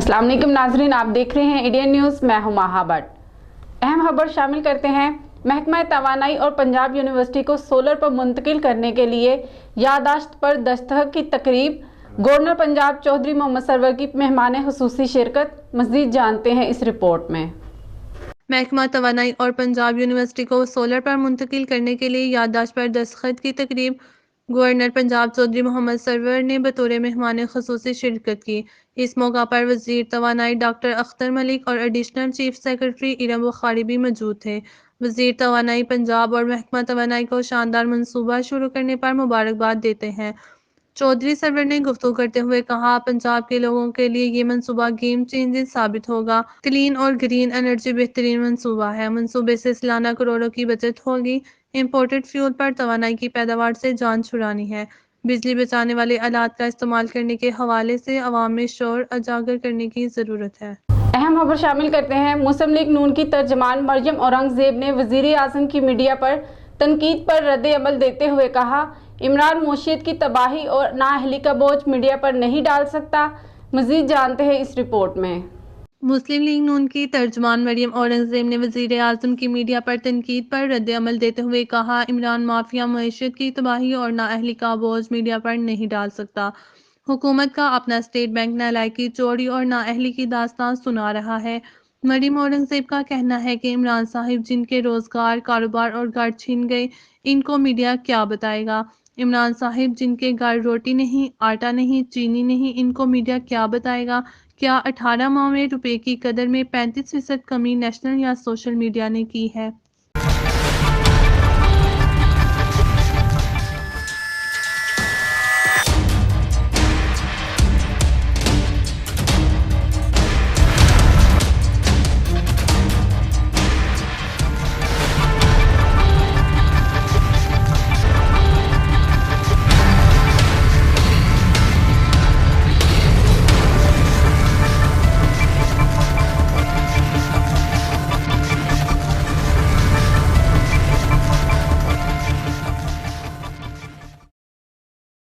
अस्सलाम वालेकुम नाजरीन, आप देख रहे हैं इंडियन न्यूज़। मैं हूं माहा भट्ट। अहम खबर शामिल करते हैं। महकमा तवानाई और पंजाब यूनिवर्सिटी को सोलर पर मुंतकिल करने के लिए याददाश्त पर दस्तखत की तकरीब। गवर्नर पंजाब चौधरी मोहम्मद सरवर की मेहमान खुसूसी शिरकत। मज़ीद जानते हैं इस रिपोर्ट में। महकमा तवानाई और पंजाब यूनिवर्सिटी को सोलर पर मुंतकिल करने के लिए याददाश्त पर दस्तखत की तकरीब गवर्नर पंजाब चौधरी मोहम्मद सरवर ने बतौर मेहमान खुसूसी शिरकत की। इस मौका पर वज़ीर तवानाई डॉक्टर अख्तर मलिक और additional chief secretary Iram Bukhari भी मौजूद थे। वज़ीर तवानाई पंजाब और महकमा तवानाई को शानदार मनसूबा शुरू करने पर मुबारकबाद देते हैं। चौधरी सरवर ने गुफ्तगू करते हुए कहा, पंजाब के लोगों के लिए ये मनसूबा गेम चेंजिंग साबित होगा। क्लीन और ग्रीन एनर्जी बेहतरीन मनसूबा है। मनसूबे से सालाना करोड़ों की बचत होगी। इम्पोर्टेड फ्यूल पर तवानाई की पैदावार से जान छुड़ानी है। बिजली बचाने वाले आलात का इस्तेमाल करने के हवाले से अवाम में शोर उजागर करने की ज़रूरत है। अहम खबर शामिल करते हैं। मुस्लिम लीग नून की तर्जमान मरियम औरंगजेब ने वज़ीर आज़म की मीडिया पर तनकीद पर रद्द अमल देते हुए कहा, इमरान मौशियत की तबाही और नाअहली का बोझ मीडिया पर नहीं डाल सकता। मज़ीद जानते हैं इस रिपोर्ट में। मुस्लिम लीग नून की तर्जमान मरियम औरंगजेब ने वज़ीर आज़म की मीडिया पर तनकीद पर रद्द अमल देते हुए कहा, इमरान माफिया मईशत की तबाही और नाअहली का बोझ मीडिया पर नहीं डाल सकता। हुकूमत का अपना स्टेट बैंक नालायकी, चोरी और नाअहली की दास्तान सुना रहा है। मरियम औरंगजेब का कहना है कि इमरान साहिब जिनके रोजगार, कारोबार और घर छीन गए, इनको मीडिया क्या बताएगा। इमरान साहिब जिनके घर रोटी नहीं, आटा नहीं, चीनी नहीं, इनको मीडिया क्या बताएगा। क्या 18 माह में रुपए की कदर में 35% कमी नेशनल या सोशल मीडिया ने की है।